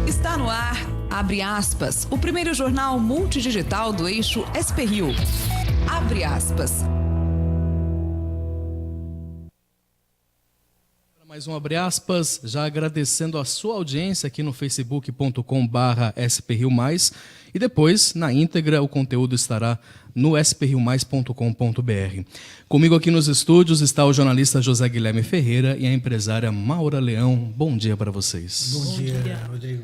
Está no ar, abre aspas, o primeiro jornal multidigital do eixo SP-Rio. Abre aspas. Mais um abre aspas, já agradecendo a sua audiência aqui no facebook.com/SPRio+, e depois, na íntegra, o conteúdo estará no spriomais.com.br. Comigo aqui nos estúdios está o jornalista José Guilherme Ferreira e a empresária Maura Leão. Bom dia para vocês. Bom dia, Rodrigo.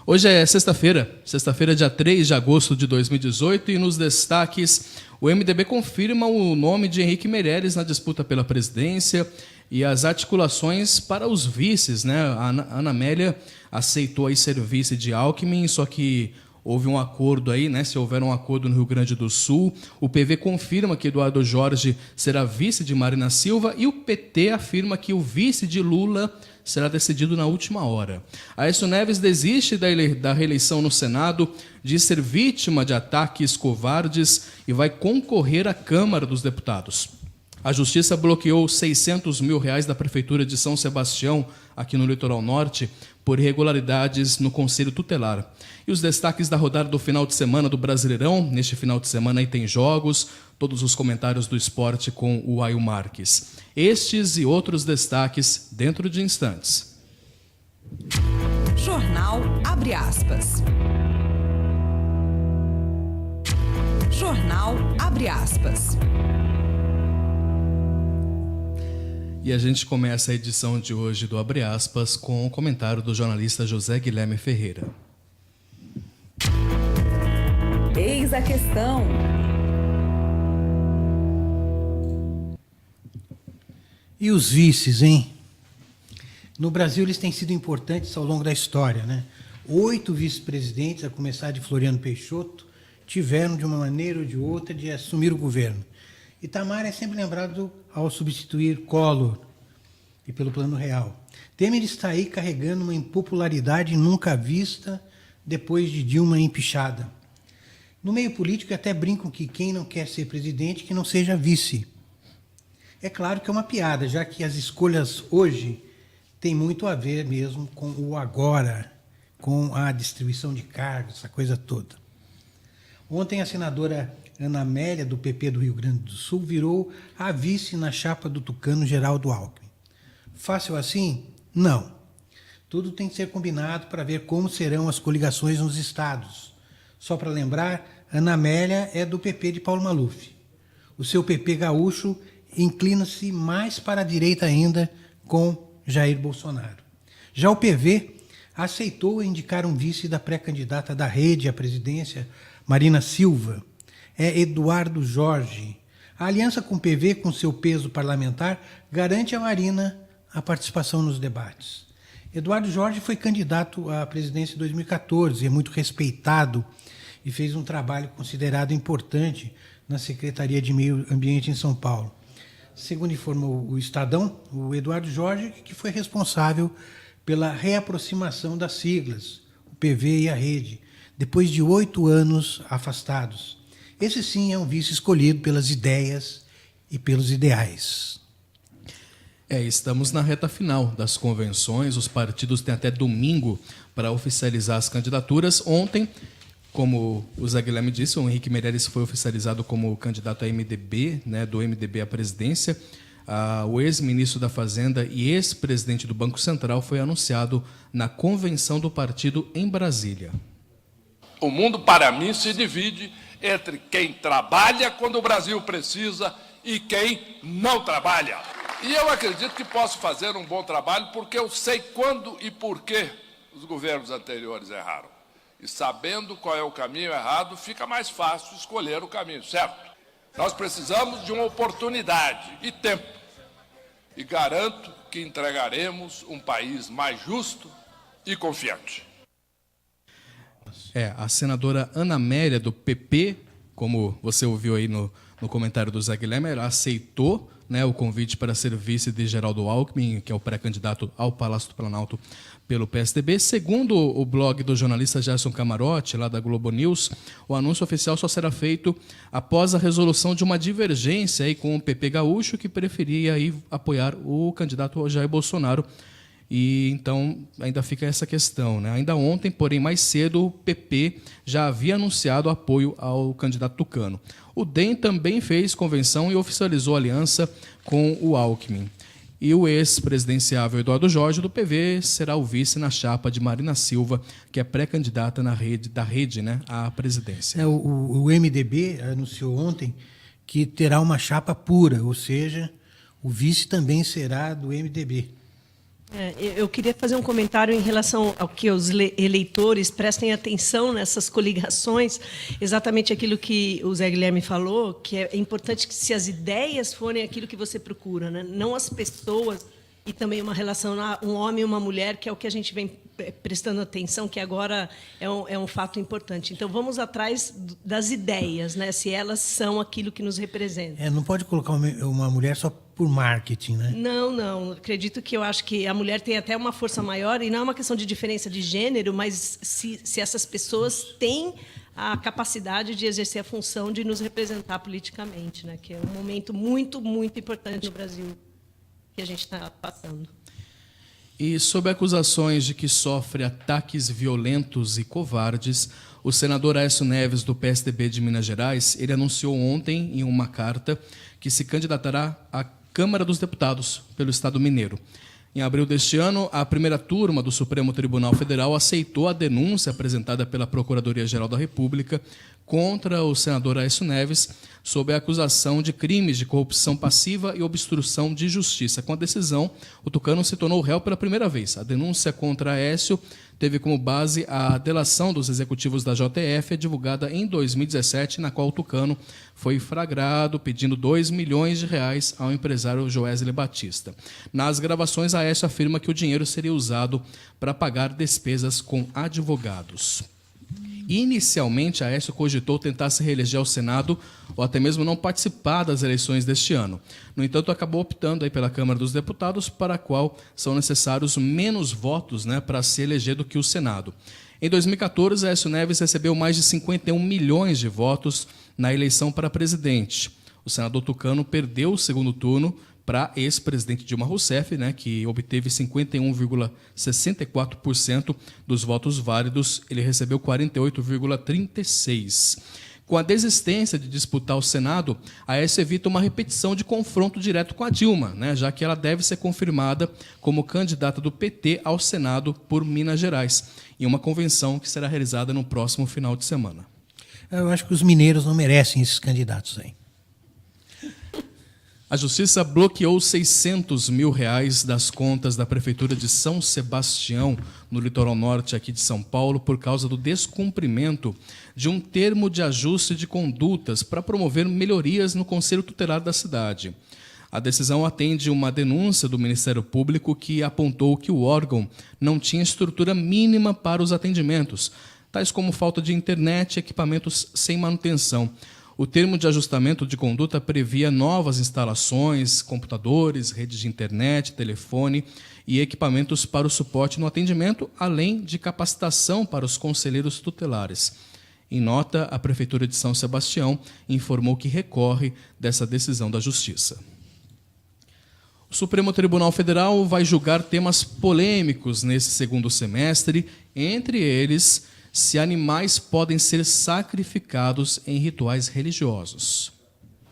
Hoje é sexta-feira, dia 3 de agosto de 2018, e nos destaques, o MDB confirma o nome de Henrique Meirelles na disputa pela presidência e as articulações para os vices, né? A Ana Amélia aceitou aí ser vice de Alckmin, só que houve um acordo aí, né? Se houver um acordo no Rio Grande do Sul, o PV confirma que Eduardo Jorge será vice de Marina Silva e o PT afirma que o vice de Lula será decidido na última hora. Aécio Neves desiste da reeleição no Senado, diz ser vítima de ataques covardes e vai concorrer à Câmara dos Deputados. A Justiça bloqueou R$600 mil da Prefeitura de São Sebastião, aqui no Litoral Norte, por irregularidades no Conselho Tutelar. E os destaques da rodada do final de semana do Brasileirão. Neste final de semana aí tem jogos, todos os comentários do esporte com o Ail Marques. Estes e outros destaques dentro de instantes. Jornal Abre Aspas. Jornal Abre Aspas. E a gente começa a edição de hoje do Abre Aspas com o comentário do jornalista José Guilherme Ferreira. Eis a questão. E os vices, hein? No Brasil, eles têm sido importantes ao longo da história, né? 8 vice-presidentes, a começar de Floriano Peixoto, tiveram, de uma maneira ou de outra, de assumir o governo. Itamar é sempre lembrado ao substituir Collor e pelo Plano Real. Temer está aí carregando uma impopularidade nunca vista depois de Dilma empichada. No meio político até brincam que quem não quer ser presidente, que não seja vice. É claro que é uma piada, já que as escolhas hoje têm muito a ver mesmo com o agora, com a distribuição de cargos, essa coisa toda. Ontem a senadora Ana Amélia, do PP do Rio Grande do Sul, virou a vice na chapa do tucano Geraldo Alckmin. Fácil assim? Não. Tudo tem que ser combinado para ver como serão as coligações nos estados. Só para lembrar, Ana Amélia é do PP de Paulo Maluf. O seu PP gaúcho inclina-se mais para a direita ainda com Jair Bolsonaro. Já o PV aceitou indicar um vice da pré-candidata da Rede à presidência, Marina Silva. É Eduardo Jorge. A aliança com o PV, com seu peso parlamentar, garante a Marina a participação nos debates. Eduardo Jorge foi candidato à presidência em 2014, é muito respeitado e fez um trabalho considerado importante na Secretaria de Meio Ambiente em São Paulo. Segundo informou o Estadão, o Eduardo Jorge, que foi responsável pela reaproximação das siglas, o PV e a Rede, depois de 8 anos afastados. Esse sim é um vice escolhido pelas ideias e pelos ideais. Estamos na reta final das convenções, os partidos têm até domingo para oficializar as candidaturas. Ontem, como o Zé Guilherme disse, o Henrique Meirelles foi oficializado como candidato a MDB, né, do MDB à presidência. O ex-ministro da Fazenda e ex-presidente do Banco Central foi anunciado na convenção do partido em Brasília. O mundo, para mim, se divide entre quem trabalha quando o Brasil precisa e quem não trabalha. E eu acredito que posso fazer um bom trabalho porque eu sei quando e por que os governos anteriores erraram. E sabendo qual é o caminho errado, fica mais fácil escolher o caminho certo. Nós precisamos de uma oportunidade e tempo. E garanto que entregaremos um país mais justo e confiante. A senadora Ana Amélia, do PP, como você ouviu aí no comentário do Zé Guilherme, ela aceitou, né, o convite para ser vice de Geraldo Alckmin, que é o pré-candidato ao Palácio do Planalto pelo PSDB. Segundo o blog do jornalista Gerson Camarote, lá da Globo News, o anúncio oficial só será feito após a resolução de uma divergência aí com o PP gaúcho, que preferia aí apoiar o candidato Jair Bolsonaro. E então ainda fica essa questão, né? Ainda ontem, porém mais cedo, o PP já havia anunciado apoio ao candidato Tucano. O DEM também fez convenção e oficializou aliança com o Alckmin. E o ex-presidenciável Eduardo Jorge, do PV, será o vice na chapa de Marina Silva, que é pré-candidata da rede, né, à presidência. O MDB anunciou ontem que terá uma chapa pura, ou seja, o vice também será do MDB. Eu queria fazer um comentário em relação ao que os eleitores prestem atenção nessas coligações, exatamente aquilo que o Zé Guilherme falou, que é importante que se as ideias forem aquilo que você procura, né? Não as pessoas, e também uma relação, um homem e uma mulher, que é o que a gente vem prestando atenção, que agora é um fato importante. Então, vamos atrás das ideias, né? Se elas são aquilo que nos representa. Não pode colocar uma mulher só por marketing, né? Não. Acredito que eu acho que a mulher tem até uma força maior, e não é uma questão de diferença de gênero, mas se essas pessoas têm a capacidade de exercer a função de nos representar politicamente, né? Que é um momento muito, muito importante no Brasil que a gente está passando. E sob acusações de que sofre ataques violentos e covardes, o senador Aécio Neves, do PSDB de Minas Gerais, ele anunciou ontem, em uma carta, que se candidatará à Câmara dos Deputados pelo Estado mineiro. Em abril deste ano, a primeira turma do Supremo Tribunal Federal aceitou a denúncia apresentada pela Procuradoria-Geral da República contra o senador Aécio Neves sob a acusação de crimes de corrupção passiva e obstrução de justiça. Com a decisão, o Tucano se tornou réu pela primeira vez. A denúncia contra Aécio teve como base a delação dos executivos da JF, divulgada em 2017, na qual o Tucano foi flagrado pedindo R$2 milhões ao empresário Joesley Batista. Nas gravações, Aécio afirma que o dinheiro seria usado para pagar despesas com advogados. Inicialmente, Aécio cogitou tentar se reeleger ao Senado ou até mesmo não participar das eleições deste ano. No entanto, acabou optando pela Câmara dos Deputados, para a qual são necessários menos votos, né, para se eleger do que o Senado. Em 2014, Aécio Neves recebeu mais de 51 milhões de votos na eleição para presidente. O senador Tucano perdeu o segundo turno para ex-presidente Dilma Rousseff, né, que obteve 51,64% dos votos válidos. Ele recebeu 48,36%. Com a desistência de disputar o Senado, Aécio evita uma repetição de confronto direto com a Dilma, né, já que ela deve ser confirmada como candidata do PT ao Senado por Minas Gerais, em uma convenção que será realizada no próximo final de semana. Eu acho que os mineiros não merecem esses candidatos aí. A Justiça bloqueou R$600 mil das contas da Prefeitura de São Sebastião, no litoral norte aqui de São Paulo, por causa do descumprimento de um termo de ajuste de condutas para promover melhorias no Conselho Tutelar da cidade. A decisão atende uma denúncia do Ministério Público que apontou que o órgão não tinha estrutura mínima para os atendimentos, tais como falta de internet e equipamentos sem manutenção. O termo de ajustamento de conduta previa novas instalações, computadores, redes de internet, telefone e equipamentos para o suporte no atendimento, além de capacitação para os conselheiros tutelares. Em nota, a Prefeitura de São Sebastião informou que recorre dessa decisão da Justiça. O Supremo Tribunal Federal vai julgar temas polêmicos nesse segundo semestre, entre eles se animais podem ser sacrificados em rituais religiosos.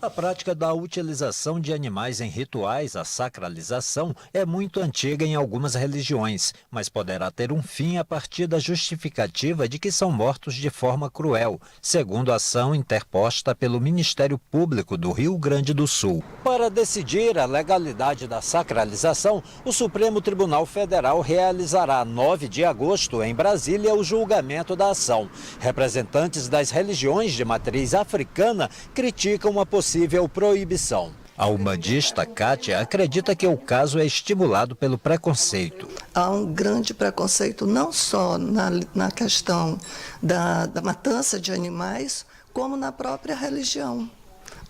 A prática da utilização de animais em rituais, a sacralização, é muito antiga em algumas religiões, mas poderá ter um fim a partir da justificativa de que são mortos de forma cruel, segundo a ação interposta pelo Ministério Público do Rio Grande do Sul. Para decidir a legalidade da sacralização, o Supremo Tribunal Federal realizará 9 de agosto, em Brasília, o julgamento da ação. Representantes das religiões de matriz africana criticam uma possível proibição. A umbandista Kátia acredita que o caso é estimulado pelo preconceito. Há um grande preconceito não só na questão da matança de animais, como na própria religião.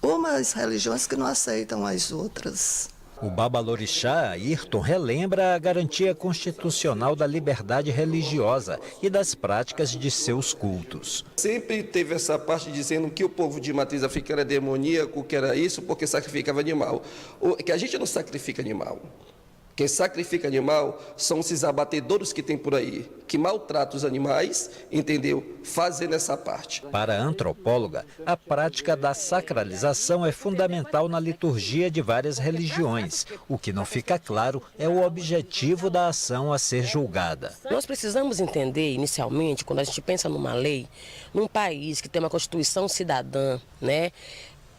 Umas religiões que não aceitam as outras. O babalorixá Ayrton relembra a garantia constitucional da liberdade religiosa e das práticas de seus cultos. Sempre teve essa parte dizendo que o povo de matriz africana era demoníaco, que era isso porque sacrificava animal. Que a gente não sacrifica animal. Quem sacrifica animal são esses abatedouros que tem por aí, que maltratam os animais, entendeu? Fazendo essa parte. Para a antropóloga, a prática da sacralização é fundamental na liturgia de várias religiões. O que não fica claro é o objetivo da ação a ser julgada. Nós precisamos entender, inicialmente, quando a gente pensa numa lei, num país que tem uma Constituição cidadã, né,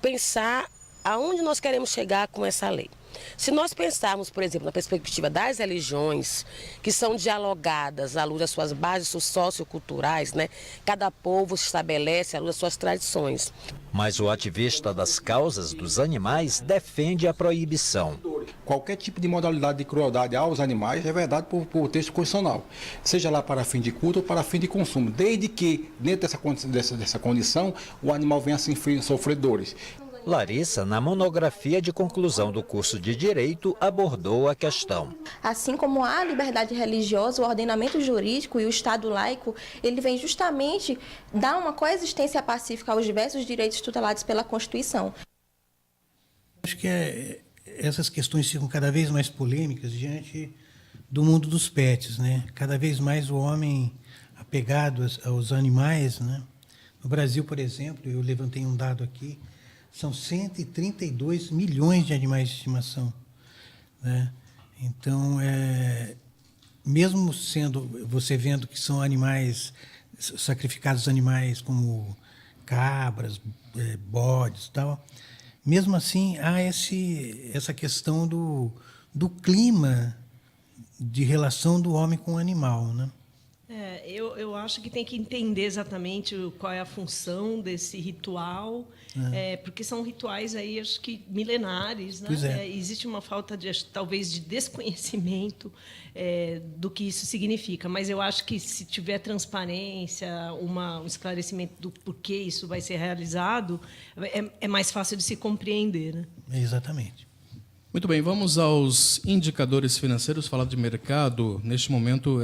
pensar aonde nós queremos chegar com essa lei. Se nós pensarmos, por exemplo, na perspectiva das religiões, que são dialogadas à luz das suas bases socioculturais, né? Cada povo se estabelece à luz das suas tradições. Mas o ativista das causas dos animais defende a proibição. Qualquer tipo de modalidade de crueldade aos animais é vedado por texto constitucional, seja lá para fim de culto ou para fim de consumo, desde que, dentro dessa condição, o animal venha a sofrer dores. Larissa, na monografia de conclusão do curso de Direito, abordou a questão. Assim como a liberdade religiosa, o ordenamento jurídico e o Estado laico, ele vem justamente dar uma coexistência pacífica aos diversos direitos tutelados pela Constituição. Acho que essas questões ficam cada vez mais polêmicas diante do mundo dos pets, né? Cada vez mais o homem apegado aos animais, né? No Brasil, por exemplo, eu levantei um dado aqui, são 132 milhões de animais de estimação, né? Então, mesmo sendo, você vendo que são animais, sacrificados animais como cabras, bodes e tal, mesmo assim há essa questão do clima de relação do homem com o animal, né? Eu acho que tem que entender exatamente qual é a função desse ritual, porque são rituais aí, acho que milenares, né? Existe uma falta talvez de desconhecimento do que isso significa, mas eu acho que se tiver transparência, um esclarecimento do porquê isso vai ser realizado, é mais fácil de se compreender, né? Exatamente. Muito bem, vamos aos indicadores financeiros, falar de mercado. Neste momento,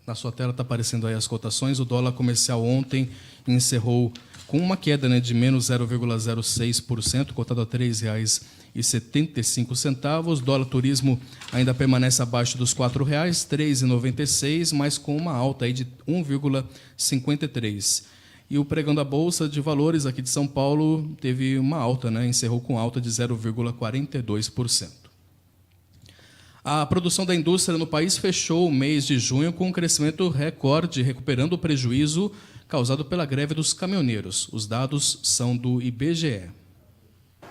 na sua tela está aparecendo aí as cotações. O dólar comercial ontem encerrou com uma queda, né, de menos 0,06%, cotado a R$ 3,75. Dólar turismo ainda permanece abaixo dos R$ 4,00, R$ 3,96, mas com uma alta aí de 1,53%. E o pregão da Bolsa de Valores aqui de São Paulo teve uma alta, né, encerrou com alta de 0,42%. A produção da indústria no país fechou o mês de junho com um crescimento recorde, recuperando o prejuízo causado pela greve dos caminhoneiros. Os dados são do IBGE.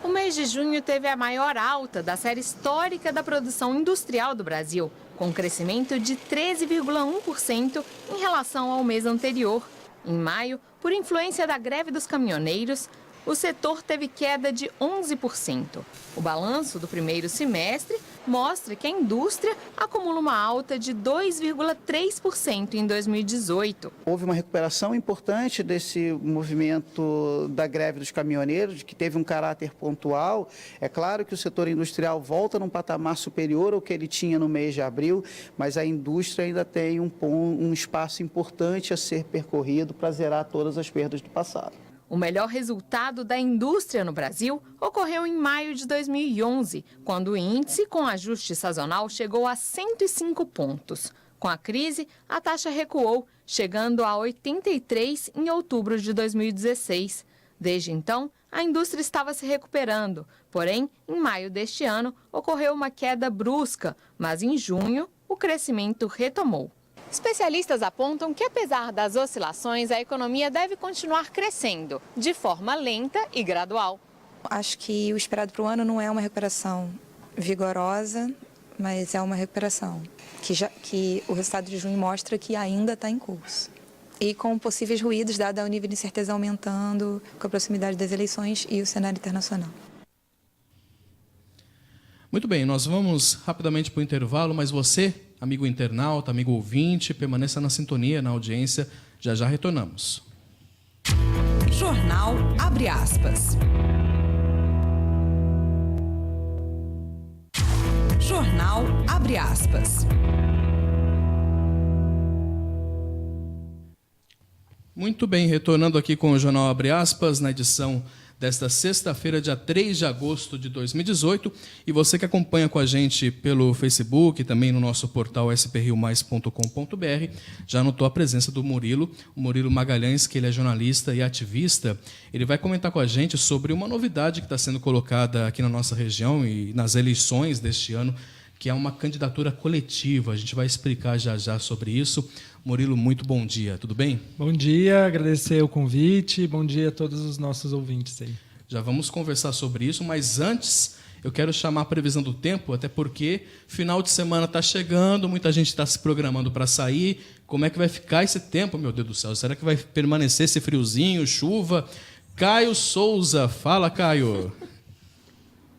O mês de junho teve a maior alta da série histórica da produção industrial do Brasil, com um crescimento de 13,1% em relação ao mês anterior. Em maio, por influência da greve dos caminhoneiros, o setor teve queda de 11%. O balanço do primeiro semestre mostra que a indústria acumula uma alta de 2,3% em 2018. Houve uma recuperação importante desse movimento da greve dos caminhoneiros, que teve um caráter pontual. É claro que o setor industrial volta num patamar superior ao que ele tinha no mês de abril, mas a indústria ainda tem um espaço importante a ser percorrido para zerar todas as perdas do passado. O melhor resultado da indústria no Brasil ocorreu em maio de 2011, quando o índice com ajuste sazonal chegou a 105 pontos. Com a crise, a taxa recuou, chegando a 83 em outubro de 2016. Desde então, a indústria estava se recuperando, porém, em maio deste ano, ocorreu uma queda brusca, mas em junho, o crescimento retomou. Especialistas apontam que, apesar das oscilações, a economia deve continuar crescendo, de forma lenta e gradual. Acho que o esperado para o ano não é uma recuperação vigorosa, mas é uma recuperação que o resultado de junho mostra que ainda está em curso. E com possíveis ruídos, dado o nível de incerteza aumentando, com a proximidade das eleições e o cenário internacional. Muito bem, nós vamos rapidamente para o intervalo, mas você, amigo internauta, amigo ouvinte, permaneça na sintonia, na audiência. Já já retornamos. Jornal Abre Aspas. Jornal Abre Aspas. Muito bem, retornando aqui com o Jornal Abre Aspas, na edição desta sexta-feira, dia 3 de agosto de 2018. E você que acompanha com a gente pelo Facebook, também no nosso portal sprriomais.com.br, já notou a presença do Murilo, o Murilo Magalhães, que ele é jornalista e ativista. Ele vai comentar com a gente sobre uma novidade que está sendo colocada aqui na nossa região e nas eleições deste ano, que é uma candidatura coletiva. A gente vai explicar já sobre isso. Murilo, muito bom dia, tudo bem? Bom dia, agradecer o convite, bom dia a todos os nossos ouvintes aí. Já vamos conversar sobre isso, mas antes eu quero chamar a previsão do tempo, até porque final de semana está chegando, muita gente está se programando para sair. Como é que vai ficar esse tempo, meu Deus do céu? Será que vai permanecer esse friozinho, chuva? Caio Souza, fala, Caio.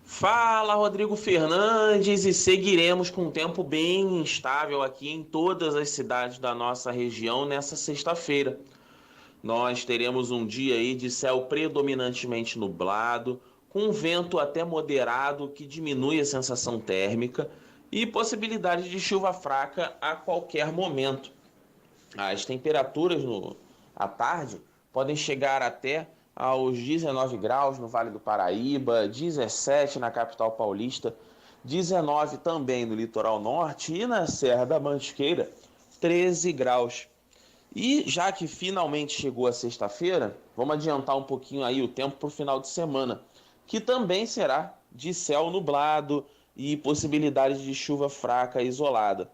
Fala, Rodrigo Fernandes, e seguiremos com um tempo bem instável aqui em todas as cidades da nossa região nessa sexta-feira. Nós teremos um dia aí de céu predominantemente nublado, com vento até moderado que diminui a sensação térmica e possibilidade de chuva fraca a qualquer momento. As temperaturas à tarde podem chegar até aos 19 graus no Vale do Paraíba, 17 na capital paulista, 19 também no litoral norte e na Serra da Mantiqueira, 13 graus. E já que finalmente chegou a sexta-feira, vamos adiantar um pouquinho aí o tempo para o final de semana, que também será de céu nublado e possibilidade de chuva fraca isolada.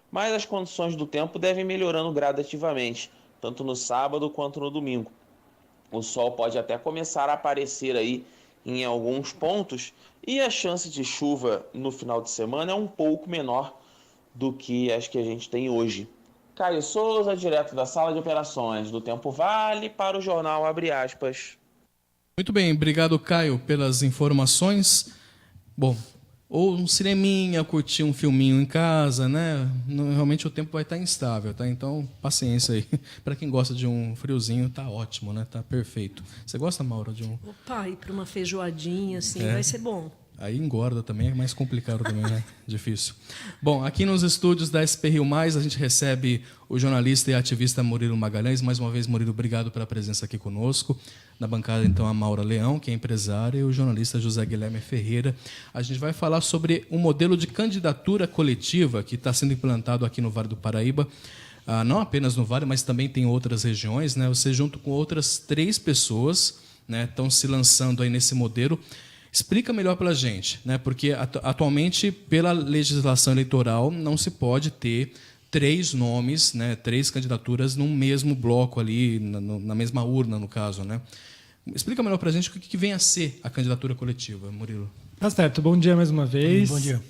Mas as condições do tempo devem melhorando gradativamente, tanto no sábado quanto no domingo. O sol pode até começar a aparecer aí em alguns pontos e a chance de chuva no final de semana é um pouco menor do que as que a gente tem hoje. Caio Souza, direto da sala de operações do Tempo Vale para o jornal Abre Aspas. Muito bem, obrigado, Caio, pelas informações. Bom, ou um cineminha, curtir um filminho em casa, né? Realmente o tempo vai estar instável, tá? Então, paciência aí. Para quem gosta de um friozinho, tá ótimo, né? Tá perfeito. Você gosta, Maura, de um... Opa, ir para uma feijoadinha, assim, vai ser bom. Aí engorda também, é mais complicado também, né? Difícil. Bom, aqui nos estúdios da SP Rio Mais, a gente recebe o jornalista e ativista Murilo Magalhães. Mais uma vez, Murilo, obrigado pela presença aqui conosco. Na bancada, então, a Maura Leão, que é empresária, e o jornalista José Guilherme Ferreira. A gente vai falar sobre um modelo de candidatura coletiva que está sendo implantado aqui no Vale do Paraíba. Não apenas no Vale, mas também tem outras regiões, né? Você, junto com outras 3 pessoas, né, estão se lançando aí nesse modelo. Explica melhor para a gente, né? Porque atualmente, pela legislação eleitoral, não se pode ter 3 nomes, né, 3 candidaturas num mesmo bloco ali, na mesma urna, no caso, né? Explica melhor para a gente o que vem a ser a candidatura coletiva, Murilo. Tá certo, bom dia mais uma vez. Bom dia.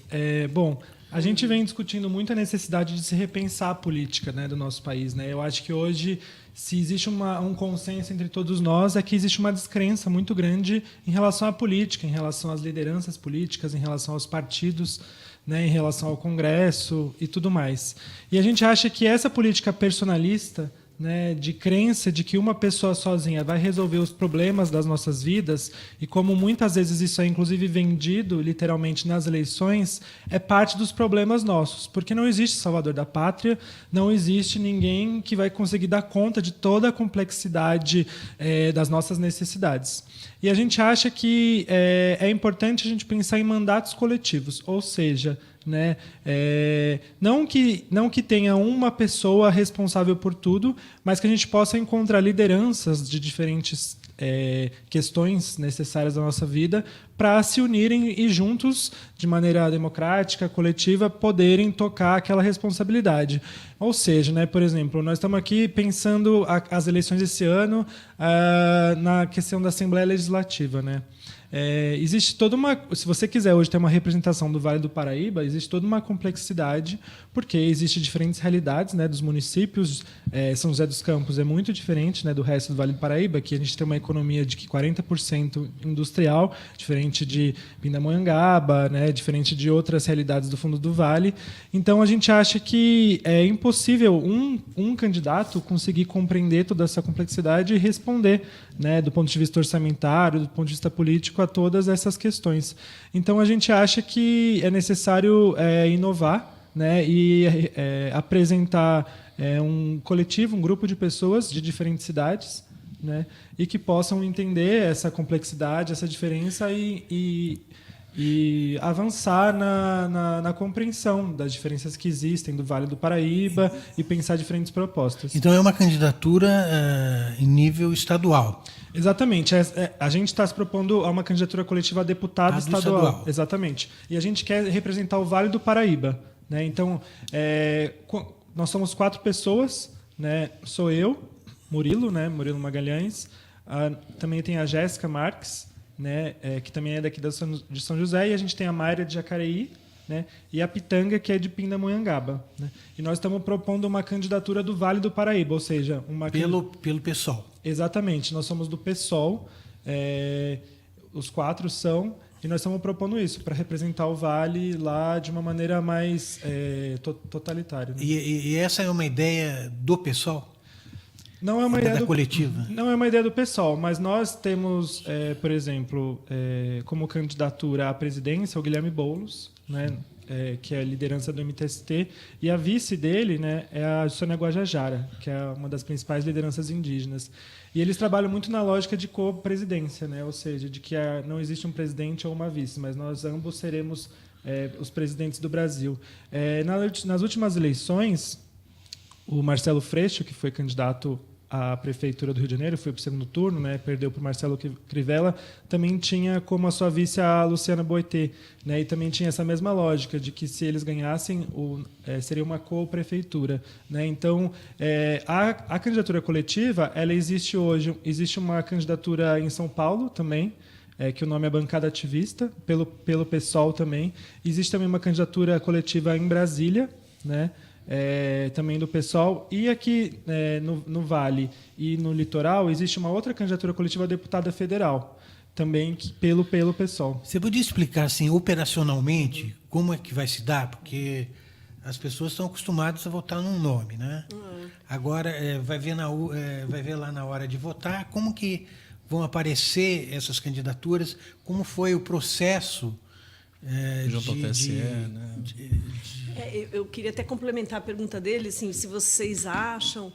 Bom, a gente vem discutindo muito a necessidade de se repensar a política, né, do nosso país, né? Eu acho que hoje, se existe um consenso entre todos nós, é que existe uma descrença muito grande em relação à política, em relação às lideranças políticas, em relação aos partidos, né, em relação ao Congresso e tudo mais. E a gente acha que essa política personalista, né, de crença de que uma pessoa sozinha vai resolver os problemas das nossas vidas, e como muitas vezes isso é inclusive vendido literalmente nas eleições, é parte dos problemas nossos, porque não existe salvador da pátria, não existe ninguém que vai conseguir dar conta de toda a complexidade das nossas necessidades. E a gente acha que é importante a gente pensar em mandatos coletivos, ou seja, né, não que tenha uma pessoa responsável por tudo, mas que a gente possa encontrar lideranças de diferentes questões necessárias da nossa vida para se unirem e juntos, de maneira democrática, coletiva, poderem tocar aquela responsabilidade. Ou seja, né, por exemplo, nós estamos aqui pensando as eleições esse ano na questão da Assembleia Legislativa, né? Existe toda uma... Se você quiser hoje ter uma representação do Vale do Paraíba, existe toda uma complexidade, porque existem diferentes realidades, né, dos municípios. São José dos Campos é muito diferente, né, do resto do Vale do Paraíba, que a gente tem uma economia de 40% industrial, diferente de Pindamonhangaba, né, diferente de outras realidades do fundo do Vale. Então, a gente acha que é impossível um candidato conseguir compreender toda essa complexidade e responder, né, do ponto de vista orçamentário, do ponto de vista político, a todas essas questões. Então, a gente acha que é necessário inovar, né, e apresentar um coletivo, um grupo de pessoas de diferentes cidades, né, e que possam entender essa complexidade, essa diferença e avançar na compreensão das diferenças que existem do Vale do Paraíba e pensar diferentes propostas. Então é uma candidatura em nível estadual. Exatamente. A gente está se propondo a uma candidatura coletiva a deputado estadual. Exatamente. E a gente quer representar o Vale do Paraíba, né? Então, nós somos 4 pessoas, né? Sou eu, Murilo, né? Murilo Magalhães. Também tem a Jéssica Marques, né? Que também é daqui de São José, e a gente tem a Mayra de Jacareí, né? E a Pitanga, que é de Pindamonhangaba, né? E nós estamos propondo uma candidatura do Vale do Paraíba, ou seja, pelo PSOL. Exatamente, nós somos do PSOL, os 4 são, e nós estamos propondo isso, para representar o Vale lá de uma maneira mais totalitária. Né? E essa é uma ideia do PSOL? Não é uma ideia da coletiva? Não é uma ideia do PSOL, mas nós temos, por exemplo, como candidatura à presidência o Guilherme Boulos, né, que é a liderança do MTST, e a vice dele, né, é a Sônia Guajajara, que é uma das principais lideranças indígenas. E eles trabalham muito na lógica de co-presidência, né, ou seja, de que não existe um presidente ou uma vice, mas nós ambos seremos os presidentes do Brasil. Nas últimas eleições, o Marcelo Freixo, que foi candidato à Prefeitura do Rio de Janeiro, foi para o segundo turno, né, perdeu para o Marcelo Crivella, também tinha como a sua vice a Luciana Boitê, né, e também tinha essa mesma lógica de que se eles ganhassem, seria uma co-prefeitura. Né. Então, a candidatura coletiva, ela existe hoje. Existe uma candidatura em São Paulo também, que o nome é Bancada Ativista, pelo PSOL também. Existe também uma candidatura coletiva em Brasília, né, também do PSOL, e aqui no Vale e no Litoral existe uma outra candidatura coletiva a deputada federal, também pelo PSOL. Você podia explicar assim, operacionalmente, como é que vai se dar? Porque as pessoas estão acostumadas a votar num nome, né? Agora vai ver lá na hora de votar como que vão aparecer essas candidaturas, como foi o processo junto ao TSE, né? Eu queria até complementar a pergunta dele, assim, se vocês acham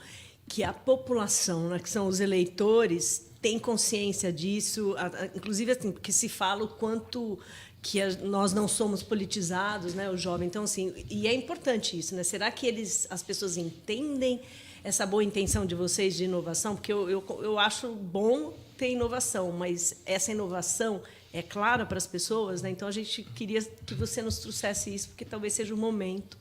que a população, né, que são os eleitores, tem consciência disso, inclusive assim, porque se fala o quanto que nós não somos politizados, né, o jovem. Então, assim, e é importante isso, né? Será que as pessoas entendem essa boa intenção de vocês de inovação? Porque eu acho bom ter inovação, mas essa inovação é clara para as pessoas, né? Então a gente queria que você nos trouxesse isso, porque talvez seja o momento.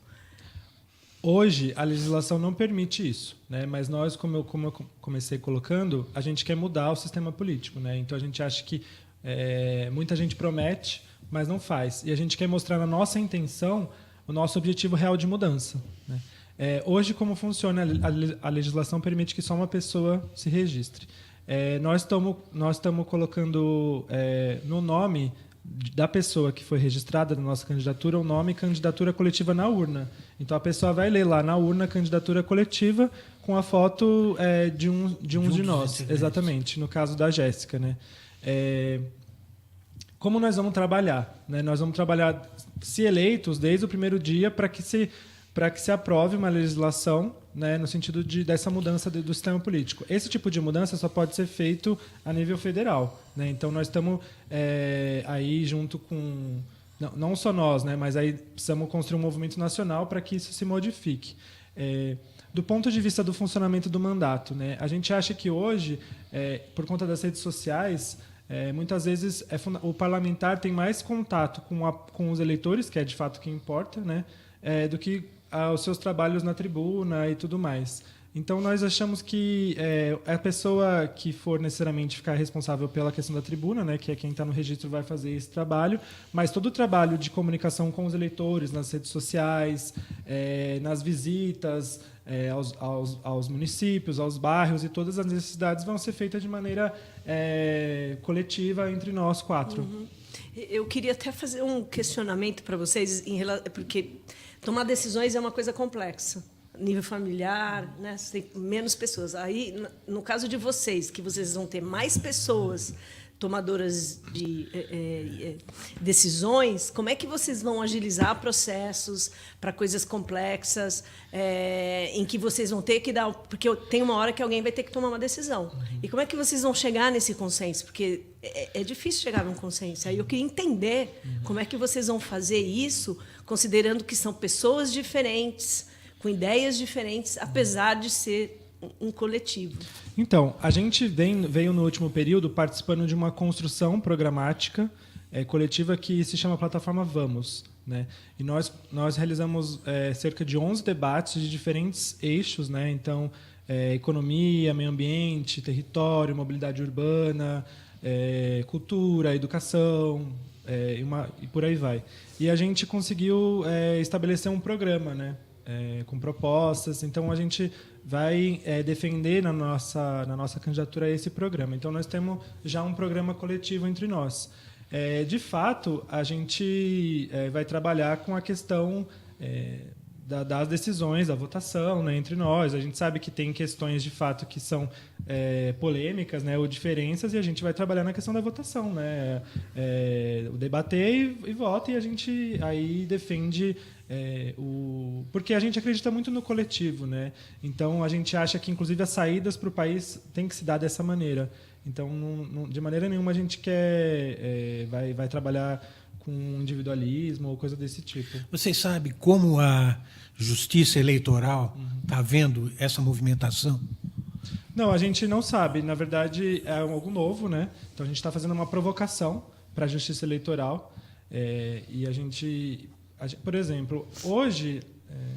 Hoje a legislação não permite isso, né? Mas nós, como eu comecei colocando, a gente quer mudar o sistema político, né? Então a gente acha que muita gente promete, mas não faz. E a gente quer mostrar na nossa intenção o nosso objetivo real de mudança, né? Hoje, como funciona a legislação, permite que só uma pessoa se registre. Nós estamos colocando no nome da pessoa que foi registrada na nossa candidatura o nome candidatura coletiva na urna. Então a pessoa vai ler lá na urna candidatura coletiva com a foto de um de nós, exatamente, no caso da Jéssica, né? Como nós vamos trabalhar, né? Nós vamos trabalhar, se eleitos, desde o primeiro dia para que se aprove uma legislação, né, no sentido dessa mudança do sistema político. Esse tipo de mudança só pode ser feito a nível federal, né? Então nós estamos aí junto com não só nós, né, mas aí precisamos construir um movimento nacional para que isso se modifique. Do ponto de vista do funcionamento do mandato, né, a gente acha que hoje, por conta das redes sociais, muitas vezes o parlamentar tem mais contato com os eleitores, que é de fato o que importa, né, do que os seus trabalhos na tribuna e tudo mais. Então, nós achamos que a pessoa que for necessariamente ficar responsável pela questão da tribuna, né, que é quem está no registro, vai fazer esse trabalho, mas todo o trabalho de comunicação com os eleitores, nas redes sociais, nas visitas aos municípios, aos bairros, e todas as necessidades vão ser feitas de maneira coletiva entre nós 4. Uhum. Eu queria até fazer um questionamento para vocês, porque tomar decisões é uma coisa complexa. Nível familiar, né? Você tem menos pessoas. Aí, no caso de vocês, que vocês vão ter mais pessoas tomadoras de decisões, como é que vocês vão agilizar processos para coisas complexas, em que vocês vão ter que dar... Porque tem uma hora que alguém vai ter que tomar uma decisão. E como é que vocês vão chegar nesse consenso? Porque é difícil chegar num consenso. Aí eu queria entender como é que vocês vão fazer isso, considerando que são pessoas diferentes, com ideias diferentes, apesar de ser um coletivo. Então, a gente veio no último período participando de uma construção programática coletiva que se chama Plataforma Vamos, né? E nós realizamos cerca de 11 debates de diferentes eixos, né? Então, economia, meio ambiente, território, mobilidade urbana, cultura, educação, e por aí vai. E a gente conseguiu estabelecer um programa, né? Com propostas. Então, a gente vai defender na nossa candidatura esse programa. Então, nós temos já um programa coletivo entre nós. De fato, a gente vai trabalhar com a questão das decisões, da votação, né, entre nós. A gente sabe que tem questões, de fato, que são polêmicas, né, ou diferenças, e a gente vai trabalhar na questão da votação, né, debater e vota, e a gente aí defende... porque a gente acredita muito no coletivo, né? Então a gente acha que inclusive as saídas para o país tem que se dar dessa maneira. Então de maneira nenhuma a gente vai trabalhar com individualismo ou coisa desse tipo. Vocês sabem como a Justiça Eleitoral está vendo essa movimentação? Não, a gente não sabe. Na verdade é algo novo, né? Então a gente está fazendo uma provocação para a Justiça Eleitoral e a gente... Por exemplo, hoje,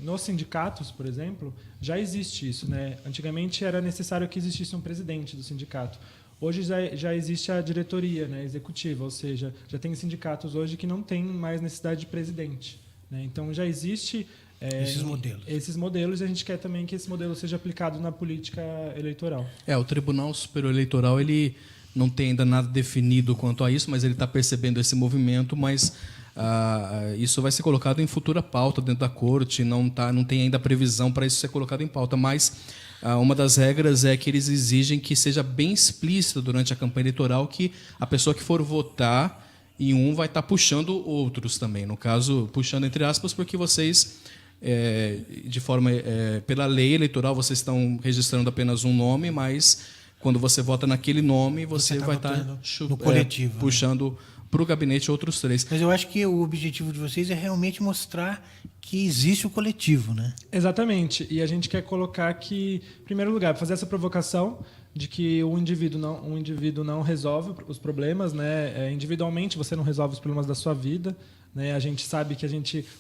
nos sindicatos, por exemplo, já existe isso, né? Antigamente era necessário que existisse um presidente do sindicato. Hoje já existe a diretoria, né, executiva, ou seja, já tem sindicatos hoje que não tem mais necessidade de presidente, né? Então já existe esses modelos, e a gente quer também que esse modelo seja aplicado na política eleitoral. O Tribunal Superior Eleitoral ele não tem ainda nada definido quanto a isso, mas ele está percebendo esse movimento, mas isso vai ser colocado em futura pauta dentro da corte, não tem ainda previsão para isso ser colocado em pauta, mas uma das regras é que eles exigem que seja bem explícito durante a campanha eleitoral que a pessoa que for votar em um vai estar puxando outros também, no caso, puxando entre aspas, porque vocês, de forma, pela lei eleitoral, vocês estão registrando apenas um nome, mas quando você vota naquele nome, você vai estar no coletivo, puxando para o gabinete outros 3. Mas eu acho que o objetivo de vocês é realmente mostrar que existe o coletivo, né? Exatamente. E a gente quer colocar que, em primeiro lugar, fazer essa provocação de que um indivíduo não resolve os problemas, né? Individualmente você não resolve os problemas da sua vida, né? A gente sabe que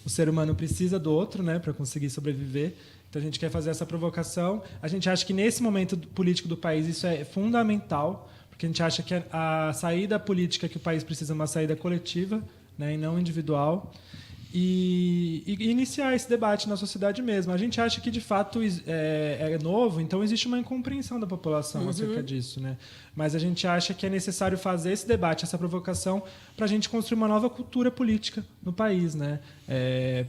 o ser humano precisa do outro, né, para conseguir sobreviver. Então a gente quer fazer essa provocação. A gente acha que nesse momento político do país isso é fundamental, porque a gente acha que a saída política que o país precisa é uma saída coletiva, né, e não individual, e iniciar esse debate na sociedade mesmo. A gente acha que, de fato, é novo, então existe uma incompreensão da população acerca disso, né? Mas a gente acha que é necessário fazer esse debate, essa provocação, para a gente construir uma nova cultura política no país, né?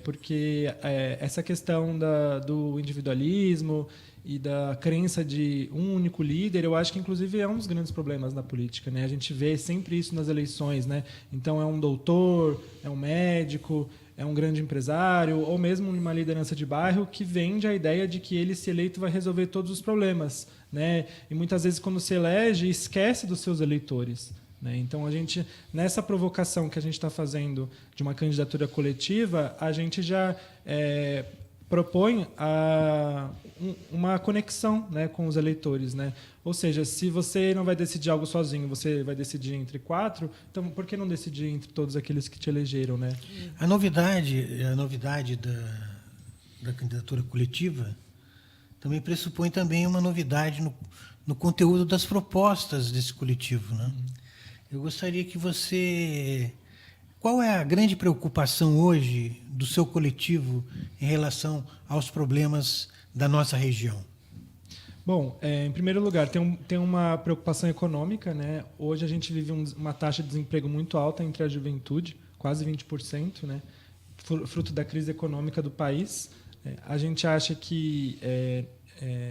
Porque essa questão do individualismo e da crença de um único líder, eu acho que, inclusive, é um dos grandes problemas na política, né? A gente vê sempre isso nas eleições, né? Então, é um doutor, é um médico, é um grande empresário, ou mesmo uma liderança de bairro que vende a ideia de que ele, se eleito, vai resolver todos os problemas, né? E muitas vezes, quando se elege, esquece dos seus eleitores, né? Então, a gente, nessa provocação que a gente está fazendo de uma candidatura coletiva, a gente já propõe uma conexão, né, com os eleitores, né? Ou seja, se você não vai decidir algo sozinho, você vai decidir entre 4, então por que não decidir entre todos aqueles que te elegeram, né? A novidade da candidatura coletiva também pressupõe também uma novidade no conteúdo das propostas desse coletivo, né? Eu gostaria que você... Qual é a grande preocupação hoje do seu coletivo em relação aos problemas da nossa região? Bom, em primeiro lugar, tem uma preocupação econômica, né? Hoje a gente vive uma taxa de desemprego muito alta entre a juventude, quase 20%, né? Fruto da crise econômica do país. A gente acha que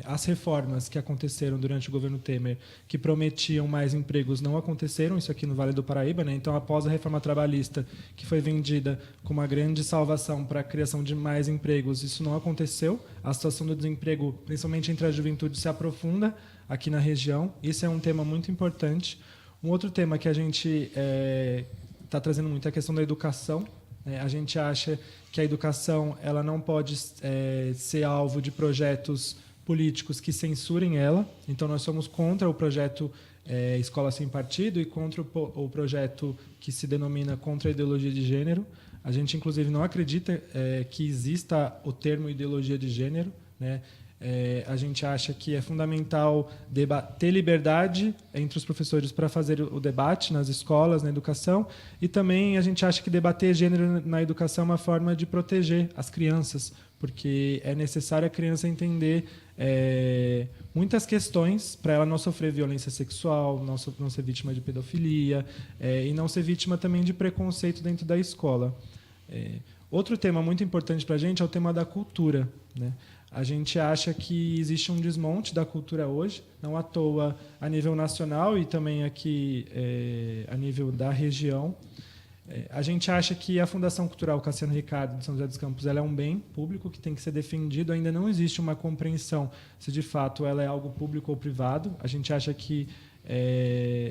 as reformas que aconteceram durante o governo Temer, que prometiam mais empregos, não aconteceram, isso aqui no Vale do Paraíba, né? Então, após a reforma trabalhista, que foi vendida como uma grande salvação para a criação de mais empregos, isso não aconteceu. A situação do desemprego, principalmente entre a juventude, se aprofunda aqui na região. Isso é um tema muito importante. Um outro tema que a gente está trazendo muito é a questão da educação. A gente acha que a educação ela não pode ser alvo de projetos políticos que censurem ela. Então, nós somos contra o projeto Escola Sem Partido e contra o projeto que se denomina contra a ideologia de gênero. A gente, inclusive, não acredita que exista o termo ideologia de gênero, né? A gente acha que é fundamental ter liberdade entre os professores para fazer o debate nas escolas, na educação, e também a gente acha que debater gênero na educação é uma forma de proteger as crianças, porque é necessário a criança entender muitas questões para ela não sofrer violência sexual, não ser vítima de pedofilia e não ser vítima também de preconceito dentro da escola. Outro tema muito importante para a gente é o tema da cultura, né? A gente acha que existe um desmonte da cultura hoje, não à toa a nível nacional e também aqui a nível da região. A gente acha que a Fundação Cultural Cassiano Ricardo de São José dos Campos ela é um bem público que tem que ser defendido. Ainda não existe uma compreensão se de fato ela é algo público ou privado. A gente acha que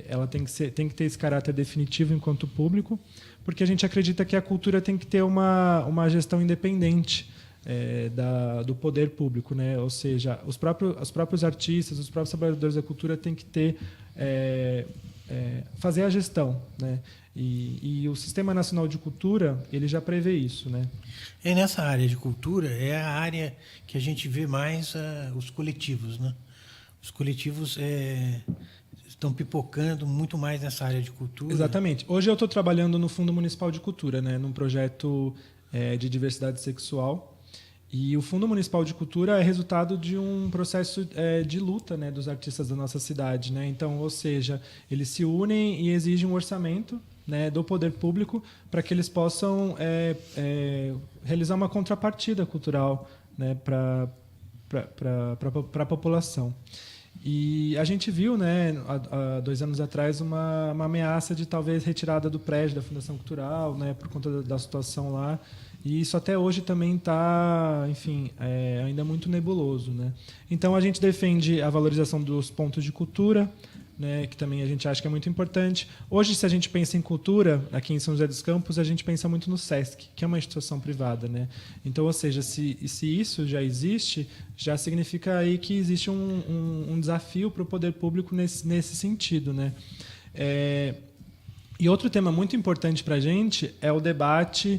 ela tem que ter esse caráter definitivo enquanto público, porque a gente acredita que a cultura tem que ter uma gestão independente do poder público, né? Ou seja, os próprios artistas, os próprios trabalhadores da cultura têm que ter fazer a gestão, né? E o Sistema Nacional de Cultura ele já prevê isso, né? E nessa área de cultura é a área que a gente vê mais os coletivos, né? Os coletivos estão pipocando muito mais nessa área de cultura. Exatamente. Hoje eu estou trabalhando no Fundo Municipal de Cultura, né? Num projeto de diversidade sexual. E o Fundo Municipal de Cultura é resultado de um processo de luta, né, dos artistas da nossa cidade, né? Então, ou seja, eles se unem e exigem um orçamento, né, do poder público para que eles possam realizar uma contrapartida cultural, né, para a população. E a gente viu, né, há 2 anos atrás, uma ameaça de talvez retirada do prédio da Fundação Cultural, né, por conta da situação lá. E isso até hoje também está, enfim, ainda muito nebuloso, né? Então a gente defende a valorização dos pontos de cultura, né, que também a gente acha que é muito importante. Hoje, se a gente pensa em cultura, aqui em São José dos Campos, a gente pensa muito no SESC, que é uma instituição privada, né? Então, ou seja, se isso já existe, já significa aí que existe um desafio para o poder público nesse sentido, né? E outro tema muito importante para a gente é o debate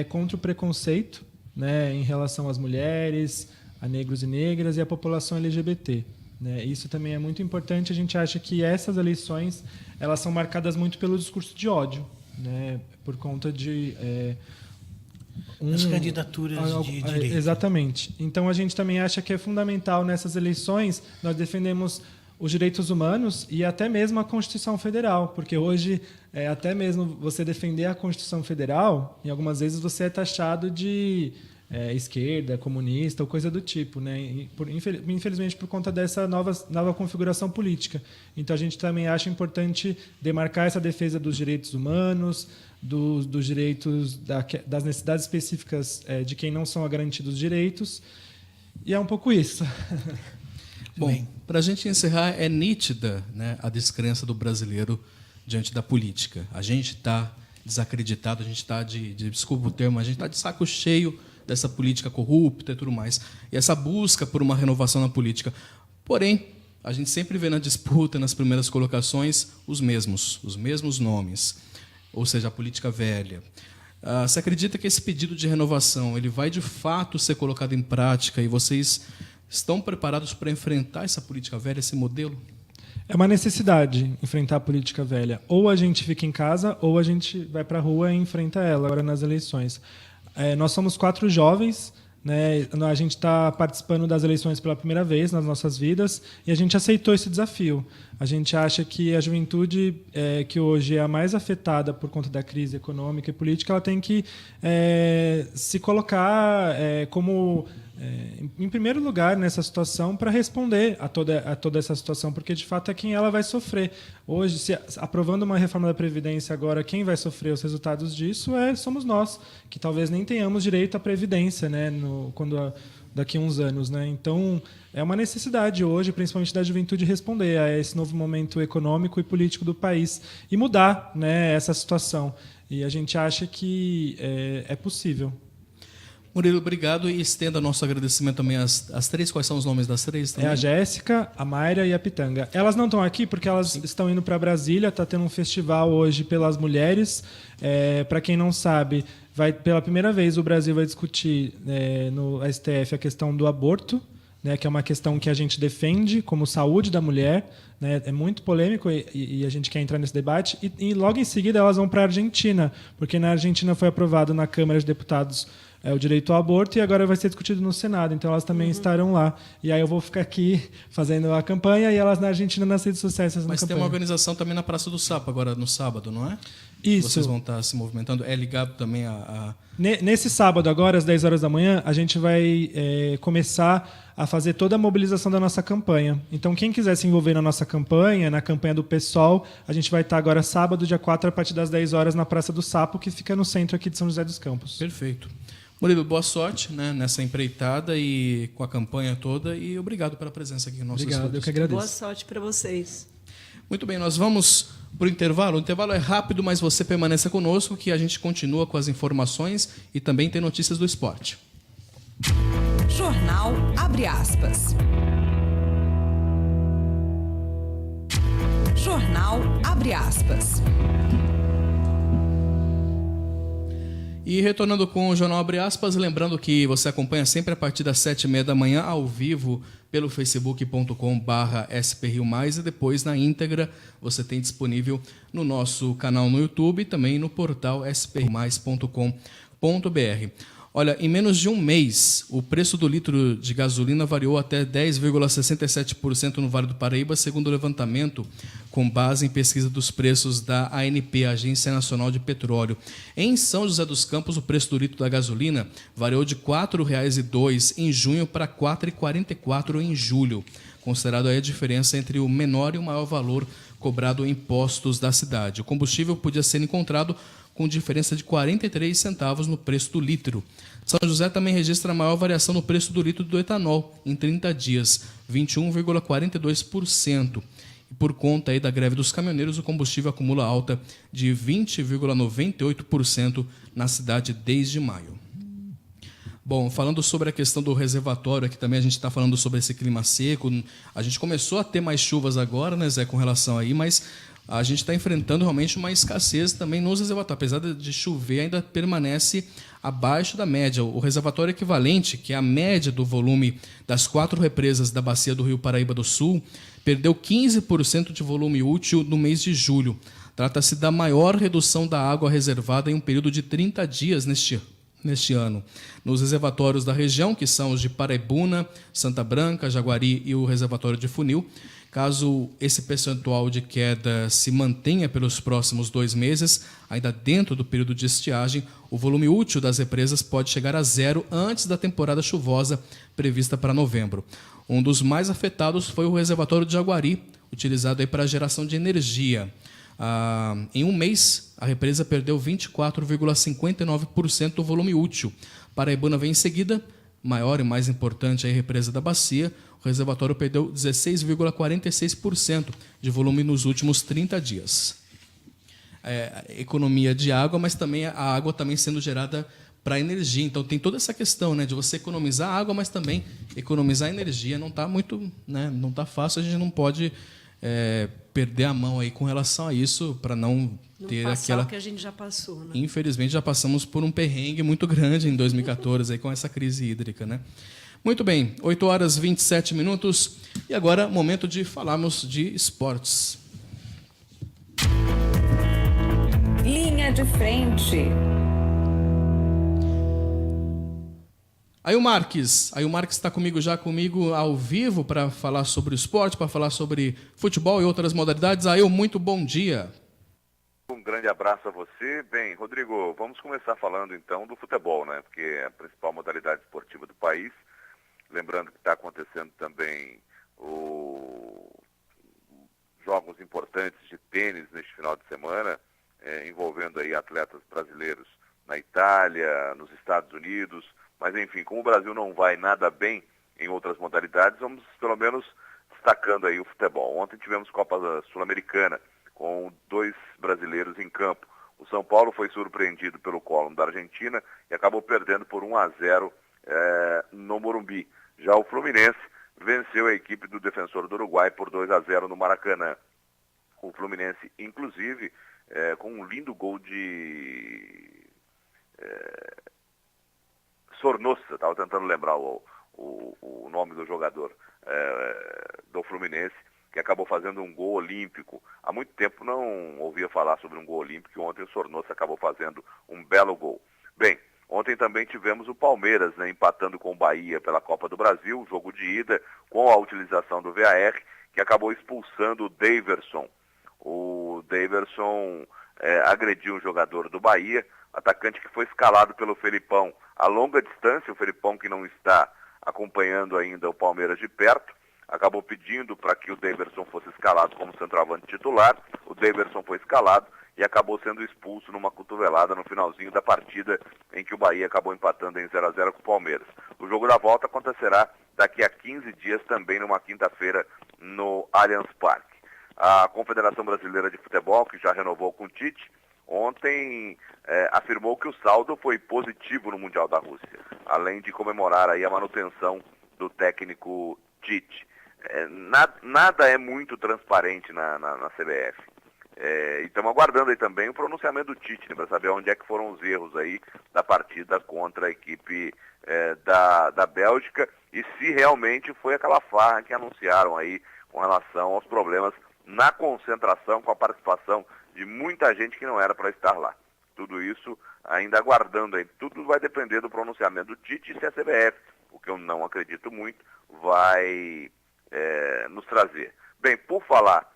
contra o preconceito, né, em relação às mulheres, a negros e negras e a população LGBT. Né? Isso também é muito importante. A gente acha que essas eleições elas são marcadas muito pelo discurso de ódio, né, por conta de as candidaturas de direita. Exatamente. Então a gente também acha que é fundamental nessas eleições nós defendemos os direitos humanos e até mesmo a Constituição Federal, porque hoje até mesmo você defender a Constituição Federal, em algumas vezes você é taxado de esquerda, comunista ou coisa do tipo, né? Infelizmente por conta dessa nova configuração política. Então a gente também acha importante demarcar essa defesa dos direitos humanos, dos direitos das necessidades específicas de quem não são garantidos direitos, e é um pouco isso. Bom, para a gente encerrar, é nítida, né, a descrença do brasileiro diante da política. A gente está desacreditado, a gente está desculpa o termo, a gente está de saco cheio dessa política corrupta e tudo mais. E essa busca por uma renovação na política. Porém, a gente sempre vê na disputa, nas primeiras colocações, os mesmos nomes, ou seja, a política velha. Você acredita que esse pedido de renovação ele vai, de fato, ser colocado em prática e vocês estão preparados para enfrentar essa política velha, esse modelo? É uma necessidade enfrentar a política velha. Ou a gente fica em casa, ou a gente vai para a rua e enfrenta ela agora nas eleições. Nós somos 4 jovens, né? A gente está participando das eleições pela primeira vez nas nossas vidas e a gente aceitou esse desafio. A gente acha que a juventude, que hoje é a mais afetada por conta da crise econômica e política, ela tem que se colocar como em primeiro lugar, nessa situação, para responder a toda essa situação, porque, de fato, é quem ela vai sofrer. Hoje, aprovando uma reforma da Previdência agora, quem vai sofrer os resultados disso somos nós, que talvez nem tenhamos direito à Previdência, né, daqui a uns anos. Né? Então, é uma necessidade hoje, principalmente da juventude, responder a esse novo momento econômico e político do país e mudar, né, essa situação. E a gente acha que é possível. Murilo, obrigado, e estenda nosso agradecimento também às três. Quais são os nomes das três também? É a Jéssica, a Mayra e a Pitanga. Elas não estão aqui porque elas estão indo para Brasília, está tendo um festival hoje pelas mulheres. Para quem não sabe, pela primeira vez o Brasil vai discutir no STF a questão do aborto, né, que é uma questão que a gente defende como saúde da mulher. Né, é muito polêmico e a gente quer entrar nesse debate. E logo em seguida elas vão para a Argentina, porque na Argentina foi aprovado na Câmara de Deputados o direito ao aborto e agora vai ser discutido no Senado. Então elas também estarão lá. E aí eu vou ficar aqui fazendo a campanha e elas na Argentina nas redes sociais fazendo a campanha. Mas tem uma organização também na Praça do Sapo agora no sábado, não é? Isso. Vocês vão estar se movimentando. É ligado também a... Nesse sábado agora, às 10 horas da manhã, a gente vai começar a fazer toda a mobilização da nossa campanha. Então quem quiser se envolver na nossa campanha, na campanha do PSOL, a gente vai estar agora sábado, dia 4, a partir das 10 horas na Praça do Sapo, que fica no centro aqui de São José dos Campos. Perfeito. Murilo, boa sorte, né, nessa empreitada e com a campanha toda, e obrigado pela presença aqui no nosso estúdio. Obrigado, eu que agradeço. Boa sorte para vocês. Muito bem, nós vamos para o intervalo. O intervalo é rápido, mas você permaneça conosco que a gente continua com as informações e também tem notícias do esporte. Jornal Abre Aspas. Jornal Abre Aspas. E retornando com o Jornal Abre Aspas, lembrando que você acompanha sempre a partir das 7h30 da manhã, ao vivo, pelo facebook.com/SPRio+, e depois na íntegra você tem disponível no nosso canal no YouTube e também no portal sprimais.com.br. Olha, em menos de um mês, o preço do litro de gasolina variou até 10,67% no Vale do Paraíba, segundo o levantamento com base em pesquisa dos preços da ANP, Agência Nacional de Petróleo. Em São José dos Campos, o preço do litro da gasolina variou de R$ 4,02 em junho para R$ 4,44 em julho, considerado aí a diferença entre o menor e o maior valor cobrado em impostos da cidade. O combustível podia ser encontrado com diferença de 43 centavos no preço do litro. São José também registra a maior variação no preço do litro do etanol em 30 dias, 21,42%. E por conta aí da greve dos caminhoneiros, o combustível acumula alta de 20,98% na cidade desde maio. Bom, falando sobre a questão do reservatório, aqui também a gente está falando sobre esse clima seco. A gente começou a ter mais chuvas agora, né, Zé, com relação aí, mas a gente está enfrentando realmente uma escassez também nos reservatórios. Apesar de chover, ainda permanece abaixo da média. O reservatório equivalente, que é a média do volume das 4 represas da bacia do Rio Paraíba do Sul, perdeu 15% de volume útil no mês de julho. Trata-se da maior redução da água reservada em um período de 30 dias neste ano. Nos reservatórios da região, que são os de Paraibuna, Santa Branca, Jaguari e o reservatório de Funil, caso esse percentual de queda se mantenha pelos próximos 2 meses, ainda dentro do período de estiagem, o volume útil das represas pode chegar a 0 antes da temporada chuvosa prevista para novembro. Um dos mais afetados foi o reservatório de Jaguari, utilizado aí para a geração de energia. Em um mês, a represa perdeu 24,59% do volume útil. Paraibuna vem em seguida, maior e mais importante a represa da bacia. O reservatório perdeu 16,46% de volume nos últimos 30 dias. Economia de água, mas também a água também sendo gerada para energia. Então tem toda essa questão, né, de você economizar água, mas também economizar energia. Não está muito, né, não está fácil, a gente não pode perder a mão aí com relação a isso, para não ter aquela... o que a gente já passou, né? Infelizmente, já passamos por um perrengue muito grande em 2014 aí, com essa crise hídrica, né? Muito bem, 8h27, e agora momento de falarmos de esportes. Linha de frente. Aí o Marques está comigo ao vivo para falar sobre o esporte, para falar sobre futebol e outras modalidades. Aí, muito bom dia. Um grande abraço a você. Bem, Rodrigo, vamos começar falando então do futebol, né? Porque é a principal modalidade esportiva do país. lembrando que está acontecendo também jogos importantes de tênis neste final de semana, envolvendo aí atletas brasileiros na Itália, nos Estados Unidos, mas enfim, como o Brasil não vai nada bem em outras modalidades, vamos pelo menos destacando aí o futebol. Ontem tivemos Copa Sul-Americana com 2 brasileiros em campo. O São Paulo foi surpreendido pelo Colón da Argentina e acabou perdendo por 1-0 no Morumbi. Já o Fluminense venceu a equipe do Defensor do Uruguai por 2-0 no Maracanã. O Fluminense, inclusive, com um lindo gol de Sornosa, estava tentando lembrar o nome do jogador do Fluminense, que acabou fazendo um gol olímpico. Há muito tempo não ouvia falar sobre um gol olímpico, e ontem o Sornosa acabou fazendo um belo gol. Bem, ontem também tivemos o Palmeiras, né, empatando com o Bahia pela Copa do Brasil, jogo de ida com a utilização do VAR, que acabou expulsando o Daverson. O Daverson agrediu um jogador do Bahia, atacante que foi escalado pelo Felipão a longa distância. O Felipão, que não está acompanhando ainda o Palmeiras de perto, acabou pedindo para que o Daverson fosse escalado como centroavante titular. O Daverson foi escalado e acabou sendo expulso numa cotovelada no finalzinho da partida, em que o Bahia acabou empatando em 0-0 com o Palmeiras. O jogo da volta acontecerá daqui a 15 dias, também numa quinta-feira, no Allianz Parque. A Confederação Brasileira de Futebol, que já renovou com o Tite, ontem afirmou que o saldo foi positivo no Mundial da Rússia, além de comemorar aí a manutenção do técnico Tite. Nada é muito transparente na CBF. E estamos aguardando aí também o pronunciamento do Tite, né, para saber onde é que foram os erros aí da partida contra a equipe da Bélgica, e se realmente foi aquela farra que anunciaram aí com relação aos problemas na concentração, com a participação de muita gente que não era para estar lá. Tudo isso ainda aguardando aí. Tudo vai depender do pronunciamento do Tite, e se a CBF, o que eu não acredito muito, vai nos trazer. Bem, por falar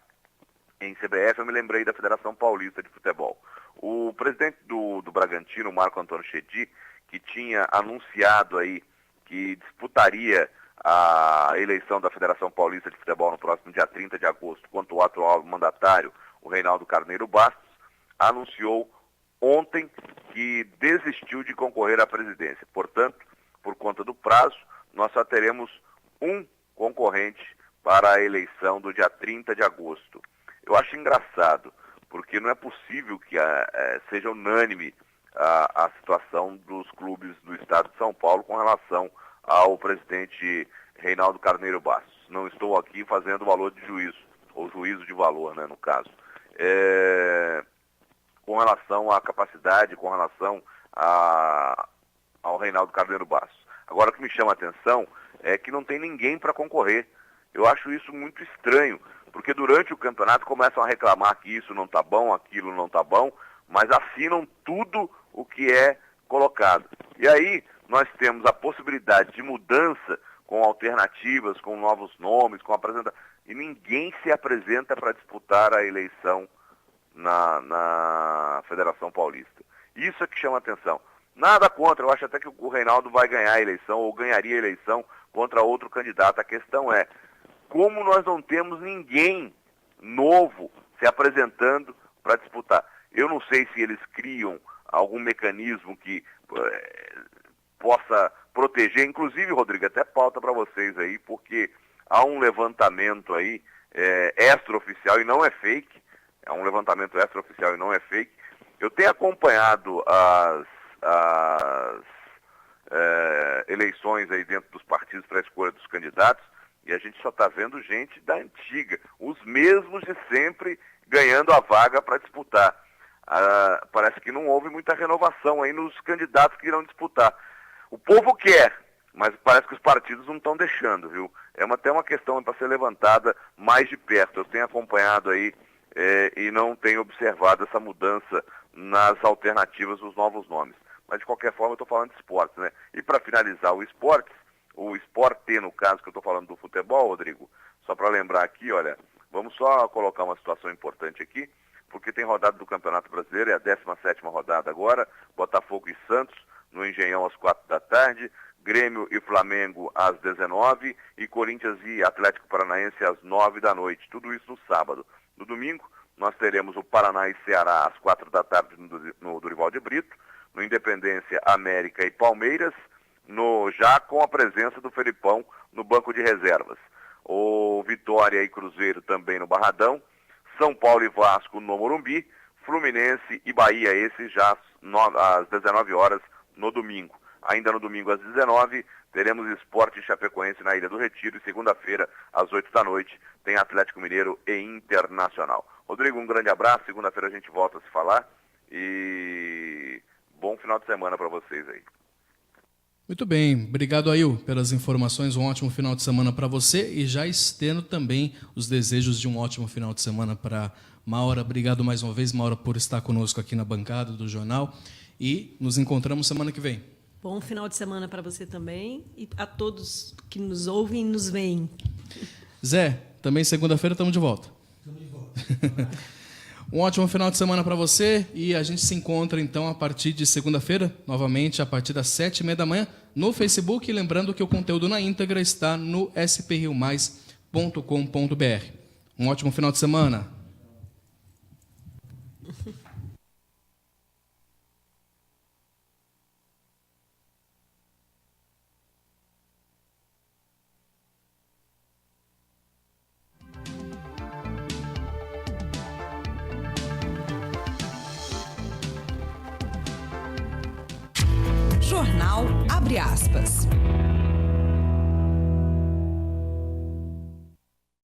em CBF, eu me lembrei da Federação Paulista de Futebol. O presidente do Bragantino, Marco Antônio Chedid, que tinha anunciado aí que disputaria a eleição da Federação Paulista de Futebol no próximo dia 30 de agosto contra o atual mandatário, o Reinaldo Carneiro Bastos, anunciou ontem que desistiu de concorrer à presidência. Portanto, por conta do prazo, nós só teremos um concorrente para a eleição do dia 30 de agosto. Eu acho engraçado, porque não é possível que seja unânime a situação dos clubes do estado de São Paulo com relação ao presidente Reinaldo Carneiro Bastos. Não estou aqui fazendo valor de juízo, ou juízo de valor, né, no caso. Com relação à capacidade, com relação ao Reinaldo Carneiro Bastos. Agora, o que me chama a atenção é que não tem ninguém para concorrer. Eu acho isso muito estranho, porque durante o campeonato começam a reclamar que isso não está bom, aquilo não está bom, mas assinam tudo o que é colocado. E aí nós temos a possibilidade de mudança com alternativas, com novos nomes, com apresentação, e ninguém se apresenta para disputar a eleição na Federação Paulista. Isso é que chama atenção. Nada contra, eu acho até que o Reinaldo vai ganhar a eleição, ou ganharia a eleição contra outro candidato. A questão é, como nós não temos ninguém novo se apresentando para disputar? Eu não sei se eles criam algum mecanismo que possa proteger, inclusive, Rodrigo, até pauta para vocês aí, porque há um levantamento aí extraoficial e não é fake, é um levantamento extraoficial e não é fake. Eu tenho acompanhado as eleições aí dentro dos partidos para a escolha dos candidatos, e a gente só está vendo gente da antiga, os mesmos de sempre ganhando a vaga para disputar. Parece que não houve muita renovação aí nos candidatos que irão disputar. O povo quer, mas parece que os partidos não estão deixando, viu? Até uma questão para ser levantada mais de perto. Eu tenho acompanhado aí e não tenho observado essa mudança nas alternativas dos novos nomes. Mas, de qualquer forma, eu estou falando de esportes, né? E para finalizar o esporte, no caso que eu estou falando do futebol, Rodrigo, só para lembrar aqui, olha, vamos só colocar uma situação importante aqui, porque tem rodada do Campeonato Brasileiro, é a 17ª rodada agora, Botafogo e Santos, no Engenhão às 4 da tarde, Grêmio e Flamengo às 19 e Corinthians e Atlético Paranaense às 9 da noite. Tudo isso no sábado. No domingo, nós teremos o Paraná e Ceará às 4 da tarde no Dorival de Brito, no Independência, América e Palmeiras, já com a presença do Felipão no banco de reservas. O Vitória e Cruzeiro também no Barradão, São Paulo e Vasco no Morumbi, Fluminense e Bahia, esse já às 19 horas no domingo. Ainda no domingo às 19, teremos Sport e Chapecoense na Ilha do Retiro e segunda-feira às 8 da noite tem Atlético Mineiro e Internacional. Rodrigo, um grande abraço, segunda-feira a gente volta a se falar e bom final de semana para vocês aí. Muito bem, obrigado Ail pelas informações, um ótimo final de semana para você e já estendo também os desejos de um ótimo final de semana para Maura. Obrigado mais uma vez, Maura, por estar conosco aqui na bancada do jornal e nos encontramos semana que vem. Bom final de semana para você também e a todos que nos ouvem e nos veem. Zé, também segunda-feira estamos de volta. Estamos de volta. Um ótimo final de semana para você e a gente se encontra então a partir de segunda-feira, novamente a partir das 7h30 da manhã no Facebook. Lembrando que o conteúdo na íntegra está no spriomais.com.br. Um ótimo final de semana. Jornal Abre Aspas.